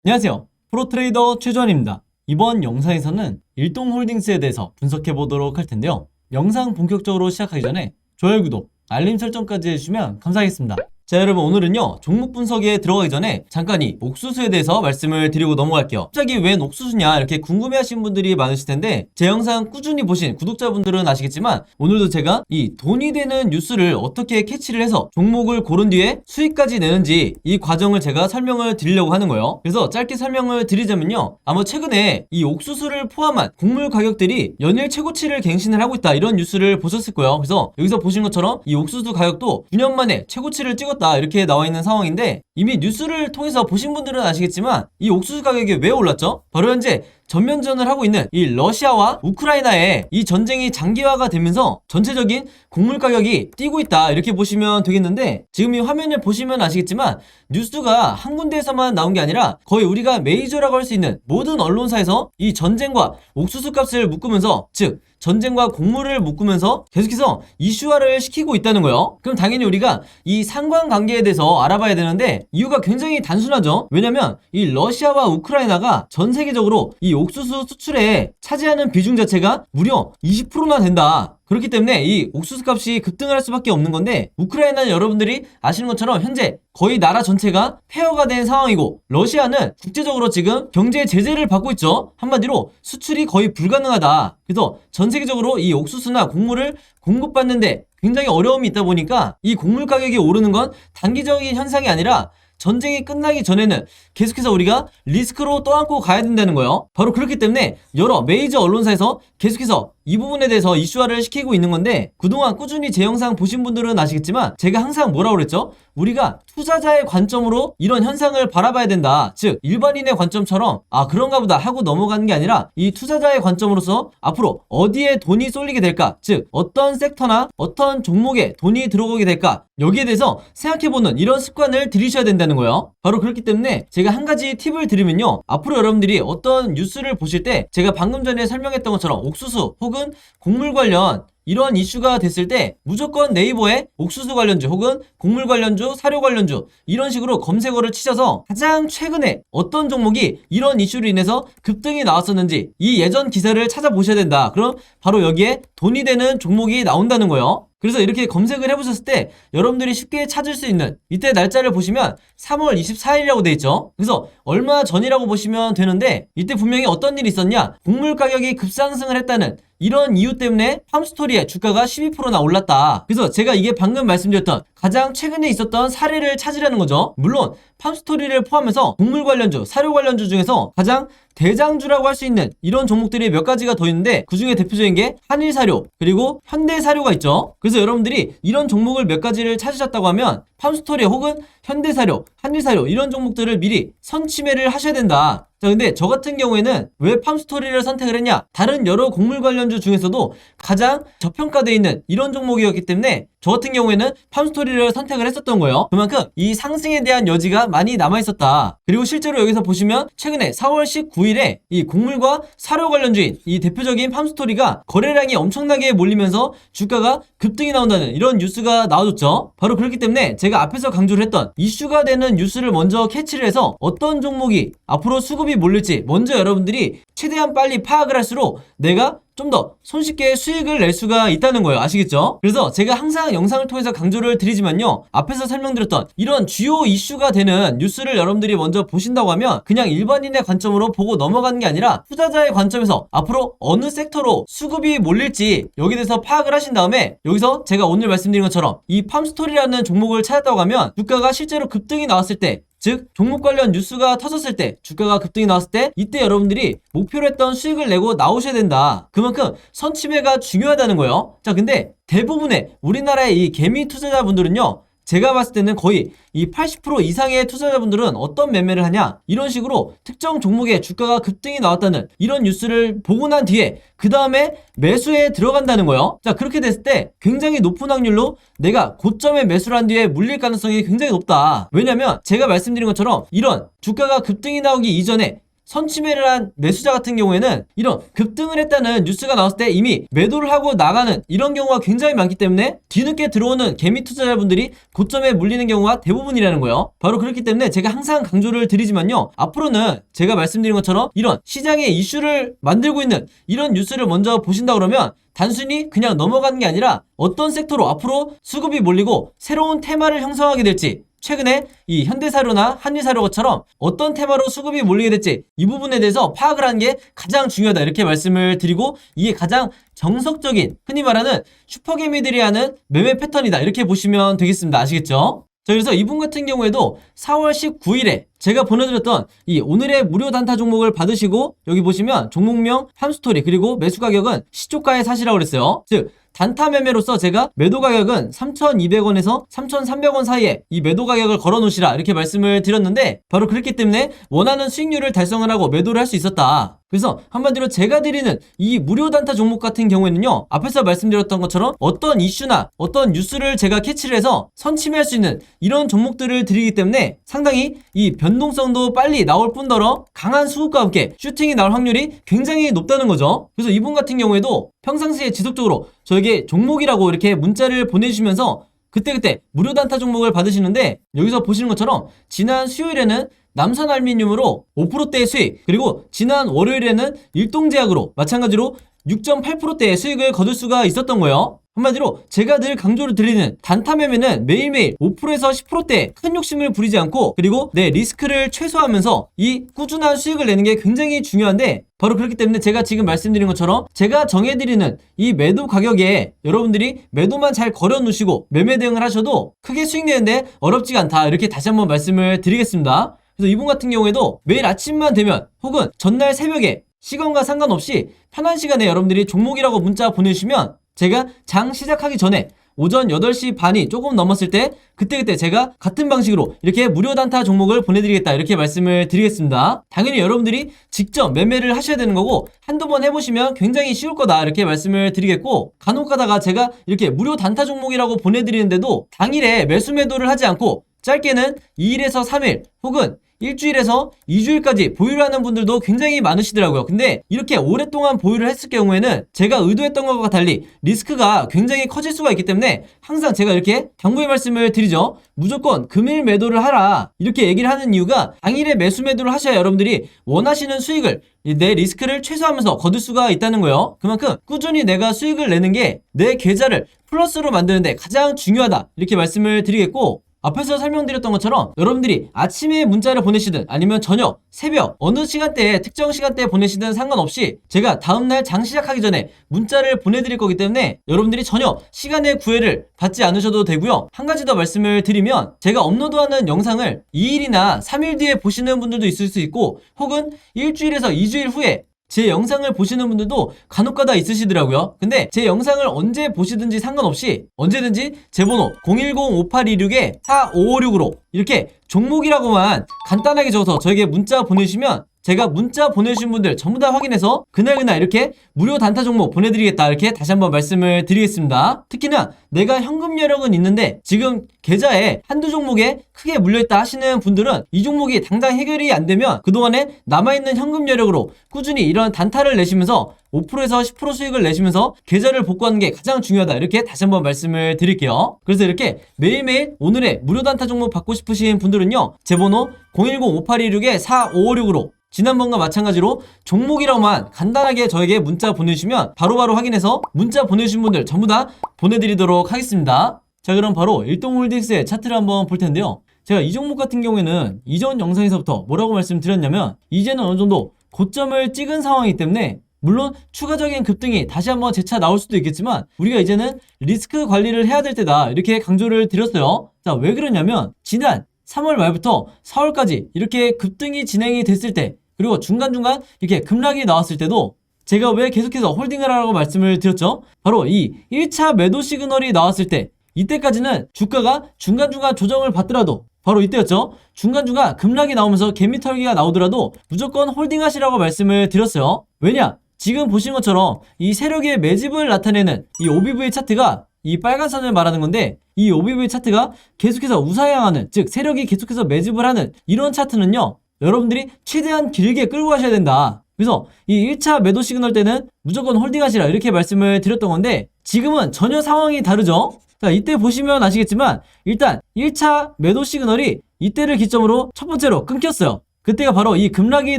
안녕하세요. 프로트레이더 최주환입니다. 이번 영상에서는 일동홀딩스에 대해서 분석해 보도록 할 텐데요. 영상 본격적으로 시작하기 전에 좋아요, 구독, 알림 설정까지 해주시면 감사하겠습니다. 자, 여러분, 오늘은요 종목 분석에 들어가기 전에 잠깐 이 옥수수에 대해서 말씀을 드리고 넘어갈게요. 갑자기 웬 옥수수냐 이렇게 궁금해하시는 분들이 많으실 텐데, 제 영상 꾸준히 보신 구독자분들은 아시겠지만 오늘도 제가 이 돈이 되는 뉴스를 어떻게 캐치를 해서 종목을 고른 뒤에 수익까지 내는지 이 과정을 제가 설명을 드리려고 하는 거예요. 그래서 짧게 설명을 드리자면요, 아마 최근에 이 옥수수를 포함한 곡물 가격들이 연일 최고치를 갱신을 하고 있다, 이런 뉴스를 보셨을 거예요. 그래서 여기서 보신 것처럼 이 옥수수 가격도 9년 만에 최고치를 찍었다, 이렇게 나와 있는 상황인데, 이미 뉴스를 통해서 보신 분들은 아시겠지만 이 옥수수 가격이 왜 올랐죠? 바로 현재 전면전을 하고 있는 이 러시아와 우크라이나의 이 전쟁이 장기화가 되면서 전체적인 곡물 가격이 뛰고 있다, 이렇게 보시면 되겠는데, 지금 이 화면을 보시면 아시겠지만 뉴스가 한 군데에서만 나온 게 아니라 거의 우리가 메이저라고 할 수 있는 모든 언론사에서 이 전쟁과 옥수수 값을 묶으면서, 즉 전쟁과 곡물을 묶으면서 계속해서 이슈화를 시키고 있다는 거예요. 그럼 당연히 우리가 이 상관관계에 대해서 알아봐야 되는데, 이유가 굉장히 단순하죠. 왜냐면 이 러시아와 우크라이나가 전 세계적으로 이 옥수수 수출에 차지하는 비중 자체가 무려 20%나 된다. 그렇기 때문에 이 옥수수 값이 급등을 할 수밖에 없는 건데, 우크라이나는 여러분들이 아시는 것처럼 현재 거의 나라 전체가 폐허가 된 상황이고, 러시아는 국제적으로 지금 경제 제재를 받고 있죠. 한마디로 수출이 거의 불가능하다. 그래서 전 세계적으로 이 옥수수나 곡물을 공급받는데 굉장히 어려움이 있다 보니까 이 곡물 가격이 오르는 건 단기적인 현상이 아니라 전쟁이 끝나기 전에는 계속해서 우리가 리스크로 떠안고 가야 된다는 거예요. 바로 그렇기 때문에 여러 메이저 언론사에서 계속해서 이 부분에 대해서 이슈화를 시키고 있는 건데, 그동안 꾸준히 제 영상 보신 분들은 아시겠지만 제가 항상 뭐라고 그랬죠? 우리가 투자자의 관점으로 이런 현상을 바라봐야 된다. 즉 일반인의 관점처럼 그런가 보다 하고 넘어가는 게 아니라, 이 투자자의 관점으로서 앞으로 어디에 돈이 쏠리게 될까, 즉 어떤 섹터나 어떤 종목에 돈이 들어오게 될까, 여기에 대해서 생각해보는 이런 습관을 들이셔야 된다는 거예요. 바로 그렇기 때문에 제가 한 가지 팁을 드리면요, 앞으로 여러분들이 어떤 뉴스를 보실 때 제가 방금 전에 설명했던 것처럼 옥수수 혹은 곡물 관련 이런 이슈가 됐을 때 무조건 네이버에 옥수수 관련주 혹은 곡물 관련주, 사료 관련주 이런 식으로 검색어를 치셔서 가장 최근에 어떤 종목이 이런 이슈로 인해서 급등이 나왔었는지 이 예전 기사를 찾아보셔야 된다. 그럼 바로 여기에 돈이 되는 종목이 나온다는 거예요. 그래서 이렇게 검색을 해보셨을 때 여러분들이 쉽게 찾을 수 있는, 이때 날짜를 보시면 3월 24일이라고 돼 있죠. 그래서 얼마 전이라고 보시면 되는데, 이때 분명히 어떤 일이 있었냐, 곡물 가격이 급상승을 했다는 이런 이유 때문에 팜스토리의 주가가 12%나 올랐다. 그래서 제가 이게 방금 말씀드렸던 가장 최근에 있었던 사례를 찾으라는 거죠. 물론 팜스토리를 포함해서 곡물 관련주, 사료 관련주 중에서 가장 대장주라고 할 수 있는 이런 종목들이 몇 가지가 더 있는데, 그 중에 대표적인 게 한일사료 그리고 현대사료가 있죠. 그래서 여러분들이 이런 종목을 몇 가지를 찾으셨다고 하면 팜스토리 혹은 현대사료, 한일사료 이런 종목들을 미리 선취매를 하셔야 된다. 자, 근데 저 같은 경우에는 왜 팜스토리를 선택을 했냐, 다른 여러 곡물 관련주 중에서도 가장 저평가되어 있는 이런 종목이었기 때문에 저 같은 경우에는 팜스토리를 선택을 했었던 거예요. 그만큼 이 상승에 대한 여지가 많이 남아있었다. 그리고 실제로 여기서 보시면 최근에 4월 19일에 이 곡물과 사료 관련주인 이 대표적인 팜스토리가 거래량이 엄청나게 몰리면서 주가가 급등이 나온다는 이런 뉴스가 나와줬죠. 바로 그렇기 때문에 제가 앞에서 강조를 했던 이슈가 되는 뉴스를 먼저 캐치를 해서 어떤 종목이 앞으로 수급이 몰릴지 먼저 여러분들이 최대한 빨리 파악을 할수록 내가 좀 더 손쉽게 수익을 낼 수가 있다는 거예요. 아시겠죠? 그래서 제가 항상 영상을 통해서 강조를 드리지만요, 앞에서 설명드렸던 이런 주요 이슈가 되는 뉴스를 여러분들이 먼저 보신다고 하면 그냥 일반인의 관점으로 보고 넘어가는 게 아니라 투자자의 관점에서 앞으로 어느 섹터로 수급이 몰릴지 여기에 대해서 파악을 하신 다음에, 여기서 제가 오늘 말씀드린 것처럼 이 팜스토리라는 종목을 찾았다고 하면 주가가 실제로 급등이 나왔을 때, 즉 종목 관련 뉴스가 터졌을 때, 주가가 급등이 나왔을 때 이때 여러분들이 목표로 했던 수익을 내고 나오셔야 된다. 그만큼 선취매가 중요하다는 거예요. 자, 근데 대부분의 우리나라의 이 개미 투자자분들은요, 제가 봤을 때는 거의 이 80% 이상의 투자자분들은 어떤 매매를 하냐, 이런 식으로 특정 종목의 주가가 급등이 나왔다는 이런 뉴스를 보고 난 뒤에 그 다음에 매수에 들어간다는 거예요. 자, 그렇게 됐을 때 굉장히 높은 확률로 내가 고점에 매수를 한 뒤에 물릴 가능성이 굉장히 높다. 왜냐면 제가 말씀드린 것처럼 이런 주가가 급등이 나오기 이전에 선취매를 한 매수자 같은 경우에는 이런 급등을 했다는 뉴스가 나왔을 때 이미 매도를 하고 나가는 이런 경우가 굉장히 많기 때문에 뒤늦게 들어오는 개미 투자자분들이 고점에 물리는 경우가 대부분이라는 거예요. 바로 그렇기 때문에 제가 항상 강조를 드리지만요, 앞으로는 제가 말씀드린 것처럼 이런 시장의 이슈를 만들고 있는 이런 뉴스를 먼저 보신다 그러면 단순히 그냥 넘어가는 게 아니라 어떤 섹터로 앞으로 수급이 몰리고 새로운 테마를 형성하게 될지, 최근에 이 현대사료나 한일사료처럼 어떤 테마로 수급이 몰리게 될지 이 부분에 대해서 파악을 하는 게 가장 중요하다, 이렇게 말씀을 드리고, 이게 가장 정석적인 흔히 말하는 슈퍼개미들이 하는 매매 패턴이다, 이렇게 보시면 되겠습니다. 아시겠죠? 자, 그래서 이분 같은 경우에도 4월 19일에 제가 보내드렸던 이 오늘의 무료 단타 종목을 받으시고, 여기 보시면 종목명, 함스토리, 그리고 매수 가격은 시초가에 사시라고 그랬어요. 즉 단타 매매로서 제가 매도 가격은 3,200원에서 3,300원 사이에 이 매도 가격을 걸어 놓으시라, 이렇게 말씀을 드렸는데, 바로 그렇기 때문에 원하는 수익률을 달성을 하고 매도를 할 수 있었다. 그래서 한마디로 제가 드리는 이 무료 단타 종목 같은 경우에는요, 앞에서 말씀드렸던 것처럼 어떤 이슈나 어떤 뉴스를 제가 캐치를 해서 선침해할 수 있는 이런 종목들을 드리기 때문에 상당히 이 변동성도 빨리 나올 뿐더러 강한 수급과 함께 슈팅이 나올 확률이 굉장히 높다는 거죠. 그래서 이분 같은 경우에도 평상시에 지속적으로 저에게 종목이라고 이렇게 문자를 보내주시면서 그때그때 무료 단타 종목을 받으시는데, 여기서 보시는 것처럼 지난 수요일에는 남선알미늄으로 5%대의 수익, 그리고 지난 월요일에는 일동제약으로 마찬가지로 6.8%대의 수익을 거둘 수가 있었던 거예요. 한마디로 제가 늘 강조를 드리는 단타 매매는 매일매일 5%에서 10%대의 큰 욕심을 부리지 않고, 그리고 내 리스크를 최소화하면서 이 꾸준한 수익을 내는 게 굉장히 중요한데, 바로 그렇기 때문에 제가 지금 말씀드린 것처럼 제가 정해드리는 이 매도 가격에 여러분들이 매도만 잘 걸어 놓으시고 매매 대응을 하셔도 크게 수익 내는데 어렵지가 않다, 이렇게 다시 한번 말씀을 드리겠습니다. 그래서 이분 같은 경우에도 매일 아침만 되면 혹은 전날 새벽에 시간과 상관없이 편한 시간에 여러분들이 종목이라고 문자 보내주시면 제가 장 시작하기 전에 오전 8시 반이 조금 넘었을 때 그때그때 제가 같은 방식으로 이렇게 무료 단타 종목을 보내드리겠다, 이렇게 말씀을 드리겠습니다. 당연히 여러분들이 직접 매매를 하셔야 되는 거고 한두 번 해보시면 굉장히 쉬울 거다, 이렇게 말씀을 드리겠고, 간혹 가다가 제가 이렇게 무료 단타 종목이라고 보내드리는데도 당일에 매수 매도를 하지 않고 짧게는 2일에서 3일 혹은 일주일에서 2주일까지 보유를 하는 분들도 굉장히 많으시더라고요. 근데 이렇게 오랫동안 보유를 했을 경우에는 제가 의도했던 것과 달리 리스크가 굉장히 커질 수가 있기 때문에 항상 제가 이렇게 당부의 말씀을 드리죠. 무조건 금일 매도를 하라, 이렇게 얘기를 하는 이유가 당일에 매수 매도를 하셔야 여러분들이 원하시는 수익을, 내 리스크를 최소화하면서 거둘 수가 있다는 거예요. 그만큼 꾸준히 내가 수익을 내는 게 내 계좌를 플러스로 만드는데 가장 중요하다, 이렇게 말씀을 드리겠고, 앞에서 설명드렸던 것처럼 여러분들이 아침에 문자를 보내시든 아니면 저녁, 새벽 어느 시간대에 특정 시간대에 보내시든 상관없이 제가 다음날 장 시작하기 전에 문자를 보내드릴 거기 때문에 여러분들이 전혀 시간의 구애를 받지 않으셔도 되고요. 한 가지 더 말씀을 드리면, 제가 업로드하는 영상을 2일이나 3일 뒤에 보시는 분들도 있을 수 있고 혹은 일주일에서 2주일 후에 제 영상을 보시는 분들도 간혹가다 있으시더라고요. 근데 제 영상을 언제 보시든지 상관없이 언제든지 제 번호 010-5826-4556으로 이렇게 종목이라고만 간단하게 적어서 저에게 문자 보내주시면 제가 문자 보내주신 분들 전부 다 확인해서 그날그날 이렇게 무료 단타 종목 보내드리겠다, 이렇게 다시 한번 말씀을 드리겠습니다. 특히나 내가 현금 여력은 있는데 지금 계좌에 한두 종목에 크게 물려있다 하시는 분들은 이 종목이 당장 해결이 안 되면 그동안에 남아있는 현금 여력으로 꾸준히 이런 단타를 내시면서 5%에서 10% 수익을 내시면서 계좌를 복구하는 게 가장 중요하다, 이렇게 다시 한번 말씀을 드릴게요. 그래서 이렇게 매일매일 오늘의 무료 단타 종목 받고 싶으신 분들은요, 제 번호 010-5826-4556으로 지난번과 마찬가지로 종목이라고만 간단하게 저에게 문자 보내주시면 바로바로 확인해서 문자 보내주신 분들 전부 다 보내드리도록 하겠습니다. 자, 그럼 바로 일동홀딩스의 차트를 한번 볼 텐데요. 제가 이 종목 같은 경우에는 이전 영상에서부터 뭐라고 말씀드렸냐면, 이제는 어느 정도 고점을 찍은 상황이기 때문에 물론 추가적인 급등이 다시 한번 재차 나올 수도 있겠지만 우리가 이제는 리스크 관리를 해야 될 때다, 이렇게 강조를 드렸어요. 자, 왜 그러냐면 지난 3월 말부터 4월까지 이렇게 급등이 진행이 됐을 때, 그리고 중간중간 이렇게 급락이 나왔을 때도 제가 왜 계속해서 홀딩을 하라고 말씀을 드렸죠? 바로 이 1차 매도 시그널이 나왔을 때, 이때까지는 주가가 중간중간 조정을 받더라도 바로 이때였죠. 중간중간 급락이 나오면서 개미털기가 나오더라도 무조건 홀딩 하시라고 말씀을 드렸어요. 왜냐? 지금 보신 것처럼 이 세력의 매집을 나타내는 이 OBV 차트가 이 빨간 선을 말하는 건데, 이 OBV 차트가 계속해서 우상향하는, 즉 세력이 계속해서 매집을 하는 이런 차트는요, 여러분들이 최대한 길게 끌고 가셔야 된다. 그래서 이 1차 매도 시그널 때는 무조건 홀딩하시라 이렇게 말씀을 드렸던 건데 지금은 전혀 상황이 다르죠. 자, 이때 보시면 아시겠지만 일단 1차 매도 시그널이 이때를 기점으로 첫 번째로 끊겼어요. 그때가 바로 이 급락이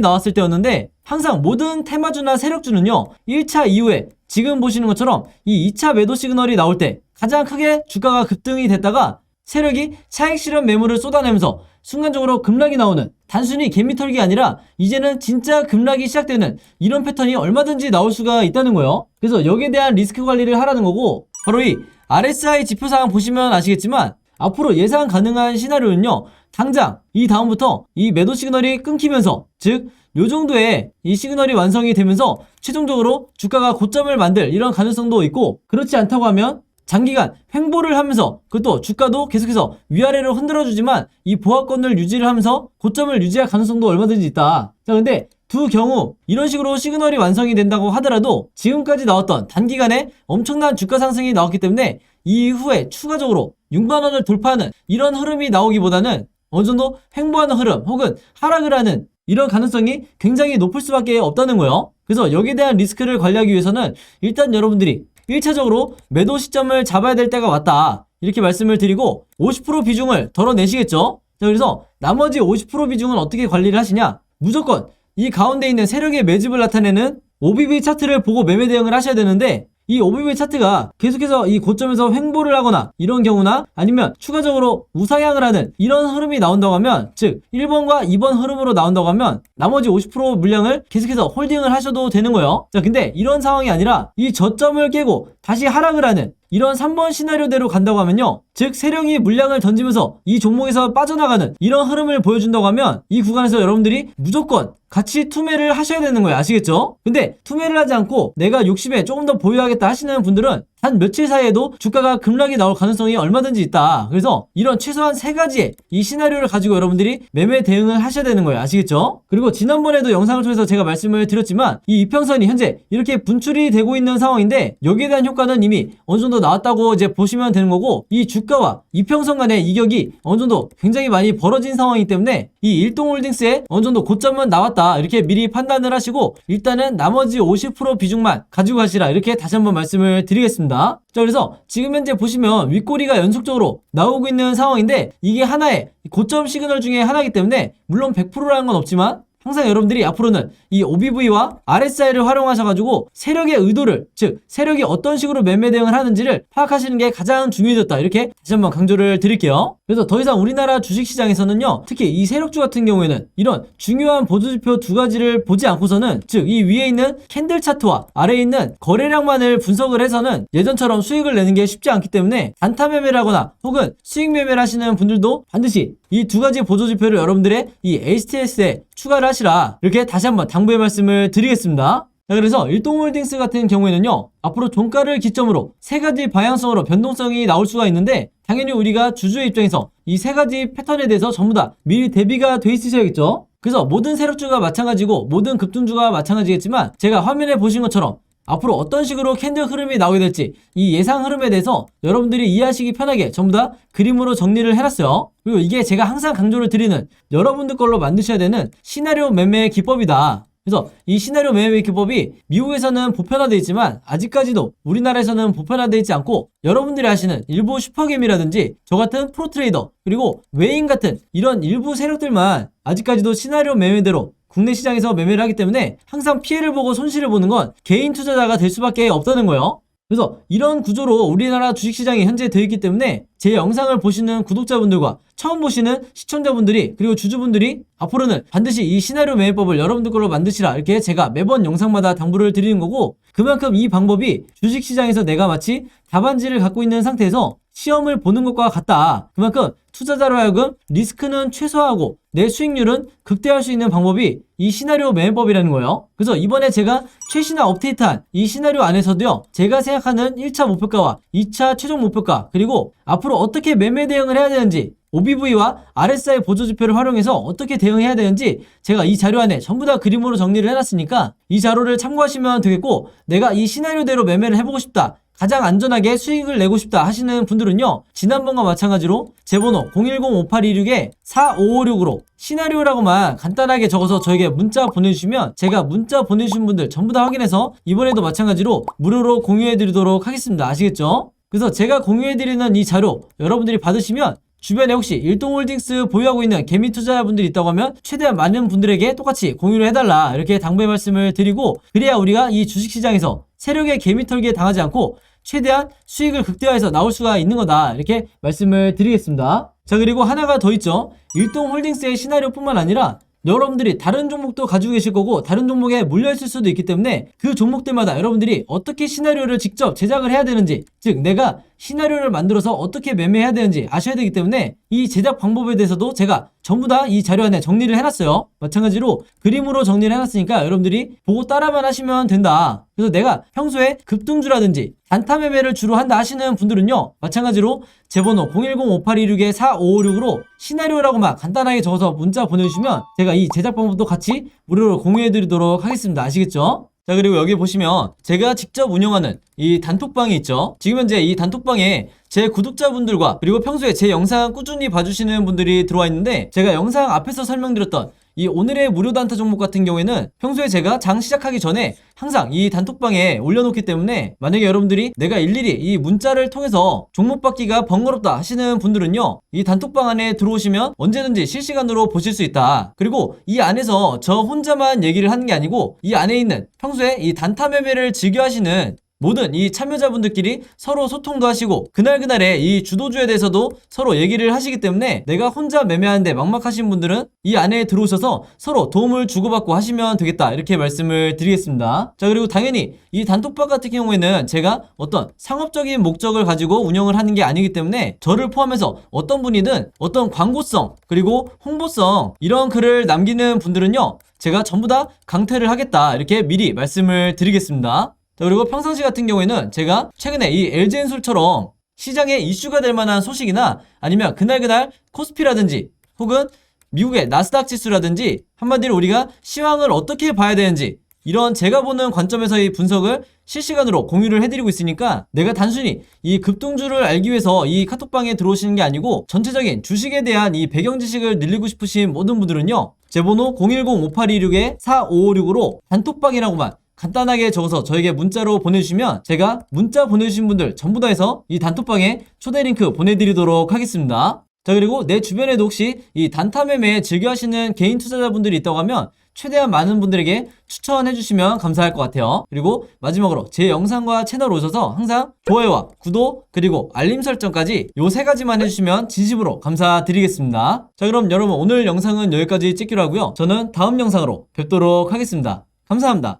나왔을 때였는데 항상 모든 테마주나 세력주는요 1차 이후에 지금 보시는 것처럼 이 2차 매도 시그널이 나올 때 가장 크게 주가가 급등이 됐다가 세력이 차익 실현 매물을 쏟아내면서 순간적으로 급락이 나오는 단순히 개미털기 아니라 이제는 진짜 급락이 시작되는 이런 패턴이 얼마든지 나올 수가 있다는 거예요. 그래서 여기에 대한 리스크 관리를 하라는 거고 바로 이 RSI 지표상 보시면 아시겠지만 앞으로 예상 가능한 시나리오는요 당장 이 다음부터 이 매도 시그널이 끊기면서 즉 요 정도의 이 시그널이 완성이 되면서 최종적으로 주가가 고점을 만들 이런 가능성도 있고 그렇지 않다고 하면 장기간 횡보를 하면서 그것도 주가도 계속해서 위아래로 흔들어주지만 이 보합권을 유지를 하면서 고점을 유지할 가능성도 얼마든지 있다. 자, 근데 두 경우 이런 식으로 시그널이 완성이 된다고 하더라도 지금까지 나왔던 단기간에 엄청난 주가 상승이 나왔기 때문에 이후에 추가적으로 6만원을 돌파하는 이런 흐름이 나오기보다는 어느 정도 횡보하는 흐름 혹은 하락을 하는 이런 가능성이 굉장히 높을 수밖에 없다는 거예요. 그래서 여기에 대한 리스크를 관리하기 위해서는 일단 여러분들이 1차적으로 매도 시점을 잡아야 될 때가 왔다 이렇게 말씀을 드리고 50% 비중을 덜어내시겠죠. 자, 그래서 나머지 50% 비중은 어떻게 관리를 하시냐, 무조건 이 가운데 있는 세력의 매집을 나타내는 OBV 차트를 보고 매매 대응을 하셔야 되는데 이 OBV 차트가 계속해서 이 고점에서 횡보를 하거나 이런 경우나 아니면 추가적으로 우상향을 하는 이런 흐름이 나온다고 하면 즉 1번과 2번 흐름으로 나온다고 하면 나머지 50% 물량을 계속해서 홀딩을 하셔도 되는 거예요. 자, 근데 이런 상황이 아니라 이 저점을 깨고 다시 하락을 하는 이런 3번 시나리오대로 간다고 하면요 즉 세력이 물량을 던지면서 이 종목에서 빠져나가는 이런 흐름을 보여준다고 하면 이 구간에서 여러분들이 무조건 같이 투매를 하셔야 되는 거예요. 아시겠죠? 근데 투매를 하지 않고 내가 욕심에 조금 더 보유하겠다 하시는 분들은 한 며칠 사이에도 주가가 급락이 나올 가능성이 얼마든지 있다. 그래서 이런 최소한 3가지의 이 시나리오를 가지고 여러분들이 매매 대응을 하셔야 되는 거예요. 아시겠죠? 그리고 지난번에도 영상을 통해서 제가 말씀을 드렸지만 이 이평선이 현재 이렇게 분출이 되고 있는 상황인데 여기에 대한 효과는 이미 어느 정도 나왔다고 이제 보시면 되는 거고 이 주가와 이평선 간의 이격이 어느 정도 굉장히 많이 벌어진 상황이기 때문에 이 일동홀딩스의 어느 정도 고점은 나왔다 이렇게 미리 판단을 하시고 일단은 나머지 50% 비중만 가지고 가시라 이렇게 다시 한번 말씀을 드리겠습니다. 자, 그래서 지금 현재 보시면 윗꼬리가 연속적으로 나오고 있는 상황인데 이게 하나의 고점 시그널 중에 하나이기 때문에 물론 100%라는 건 없지만 항상 여러분들이 앞으로는 이 OBV와 RSI를 활용하셔가지고 세력의 의도를 즉 세력이 어떤 식으로 매매 대응을 하는지를 파악하시는 게 가장 중요해졌다 이렇게 다시 한번 강조를 드릴게요. 그래서 더 이상 우리나라 주식시장에서는요 특히 이 세력주 같은 경우에는 이런 중요한 보조지표 2가지를 보지 않고서는 즉 이 위에 있는 캔들 차트와 아래에 있는 거래량만을 분석을 해서는 예전처럼 수익을 내는 게 쉽지 않기 때문에 단타 매매를 하거나 혹은 수익 매매를 하시는 분들도 반드시 이 2가지 보조지표를 여러분들의 이 HTS에 추가를 하시라 이렇게 다시 한번 당부의 말씀을 드리겠습니다. 자, 그래서 일동홀딩스 같은 경우에는요 앞으로 종가를 기점으로 3가지 방향성으로 변동성이 나올 수가 있는데 당연히 우리가 주주의 입장에서 이 3가지 패턴에 대해서 전부 다 미리 대비가 돼 있으셔야겠죠. 그래서 모든 세력주가 마찬가지고 모든 급등주가 마찬가지겠지만 제가 화면에 보신 것처럼 앞으로 어떤 식으로 캔들 흐름이 나오게 될지 이 예상 흐름에 대해서 여러분들이 이해하시기 편하게 전부 다 그림으로 정리를 해놨어요. 그리고 이게 제가 항상 강조를 드리는 여러분들 걸로 만드셔야 되는 시나리오 매매 기법이다. 그래서 이 시나리오 매매 기법이 미국에서는 보편화되어 있지만 아직까지도 우리나라에서는 보편화되어 있지 않고 여러분들이 아시는 일부 슈퍼게임이라든지 저 같은 프로트레이더 그리고 외인 같은 이런 일부 세력들만 아직까지도 시나리오 매매대로 국내 시장에서 매매를 하기 때문에 항상 피해를 보고 손실을 보는 건 개인 투자자가 될 수밖에 없다는 거예요. 그래서 이런 구조로 우리나라 주식시장이 현재 되어 있기 때문에 제 영상을 보시는 구독자분들과 처음 보시는 시청자분들이 그리고 주주분들이 앞으로는 반드시 이 시나리오 매매법을 여러분들 걸로 만드시라 이렇게 제가 매번 영상마다 당부를 드리는 거고 그만큼 이 방법이 주식시장에서 내가 마치 답안지를 갖고 있는 상태에서 시험을 보는 것과 같다. 그만큼 투자자로 하여금 리스크는 최소화하고 내 수익률은 극대화할 수 있는 방법이 이 시나리오 매매법이라는 거예요. 그래서 이번에 제가 최신화 업데이트한 이 시나리오 안에서도요 제가 생각하는 1차 목표가와 2차 최종 목표가 그리고 앞으로 어떻게 매매 대응을 해야 되는지 OBV와 RSI 보조지표를 활용해서 어떻게 대응해야 되는지 제가 이 자료 안에 전부 다 그림으로 정리를 해놨으니까 이 자료를 참고하시면 되겠고 내가 이 시나리오대로 매매를 해보고 싶다 가장 안전하게 수익을 내고 싶다 하시는 분들은요, 지난번과 마찬가지로 제 번호 010-5826-4556으로 시나리오라고만 간단하게 적어서 저에게 문자 보내주시면 제가 문자 보내주신 분들 전부 다 확인해서 이번에도 마찬가지로 무료로 공유해드리도록 하겠습니다. 아시겠죠? 그래서 제가 공유해드리는 이 자료 여러분들이 받으시면 주변에 혹시 일동홀딩스 보유하고 있는 개미 투자자분들이 있다고 하면 최대한 많은 분들에게 똑같이 공유를 해달라, 이렇게 당부의 말씀을 드리고, 그래야 우리가 이 주식시장에서 세력의 개미 털기에 당하지 않고 최대한 수익을 극대화해서 나올 수가 있는 거다, 이렇게 말씀을 드리겠습니다. 자, 그리고 하나가 더 있죠. 일동홀딩스의 시나리오뿐만 아니라 여러분들이 다른 종목도 가지고 계실 거고 다른 종목에 몰려있을 수도 있기 때문에 그 종목들마다 여러분들이 어떻게 시나리오를 직접 제작을 해야 되는지, 즉 내가 시나리오를 만들어서 어떻게 매매해야 되는지 아셔야 되기 때문에 이 제작 방법에 대해서도 제가 전부 다 이 자료 안에 정리를 해놨어요. 마찬가지로 그림으로 정리를 해놨으니까 여러분들이 보고 따라만 하시면 된다. 그래서 내가 평소에 급등주라든지 단타 매매를 주로 한다 하시는 분들은요, 마찬가지로 제 번호 010-5826-4556으로 시나리오라고만 간단하게 적어서 문자 보내주시면 제가 이 제작 방법도 같이 무료로 공유해드리도록 하겠습니다. 아시겠죠? 자, 그리고 여기 보시면 제가 직접 운영하는 이 단톡방이 있죠. 지금 현재 이 단톡방에 제 구독자분들과 그리고 평소에 제 영상 꾸준히 봐주시는 분들이 들어와 있는데, 제가 영상 앞에서 설명드렸던 이 오늘의 무료 단타 종목 같은 경우에는 평소에 제가 장 시작하기 전에 항상 이 단톡방에 올려놓기 때문에 만약에 여러분들이 내가 일일이 이 문자를 통해서 종목 받기가 번거롭다 하시는 분들은요, 이 단톡방 안에 들어오시면 언제든지 실시간으로 보실 수 있다. 그리고 이 안에서 저 혼자만 얘기를 하는 게 아니고 이 안에 있는 평소에 이 단타 매매를 즐겨 하시는 모든 이 참여자분들끼리 서로 소통도 하시고 그날그날의 이 주도주에 대해서도 서로 얘기를 하시기 때문에 내가 혼자 매매하는데 막막하신 분들은 이 안에 들어오셔서 서로 도움을 주고받고 하시면 되겠다, 이렇게 말씀을 드리겠습니다. 자, 그리고 당연히 이 단톡방 같은 경우에는 제가 어떤 상업적인 목적을 가지고 운영을 하는 게 아니기 때문에 저를 포함해서 어떤 분이든 어떤 광고성 그리고 홍보성 이런 글을 남기는 분들은요, 제가 전부 다 강퇴를 하겠다, 이렇게 미리 말씀을 드리겠습니다. 자, 그리고 평상시 같은 경우에는 제가 최근에 이 LG엔솔처럼 시장에 이슈가 될 만한 소식이나 아니면 그날 코스피라든지 혹은 미국의 나스닥 지수라든지 한마디로 우리가 시황을 어떻게 봐야 되는지 이런 제가 보는 관점에서의 분석을 실시간으로 공유를 해드리고 있으니까 내가 단순히 이 급등주를 알기 위해서 이 카톡방에 들어오시는 게 아니고 전체적인 주식에 대한 이 배경 지식을 늘리고 싶으신 모든 분들은요, 제 번호 010-5826-4556으로 단톡방이라고만 간단하게 적어서 저에게 문자로 보내주시면 제가 문자 보내주신 분들 전부 다 해서 이 단톡방에 초대 링크 보내드리도록 하겠습니다. 자, 그리고 내 주변에도 혹시 이 단타 매매 즐겨 하시는 개인 투자자분들이 있다고 하면 최대한 많은 분들에게 추천해 주시면 감사할 것 같아요. 그리고 마지막으로 제 영상과 채널 오셔서 항상 좋아요와 구독 그리고 알림 설정까지 요 세 가지만 해주시면 진심으로 감사드리겠습니다. 자, 그럼 여러분 오늘 영상은 여기까지 찍기로 하고요. 저는 다음 영상으로 뵙도록 하겠습니다. 감사합니다.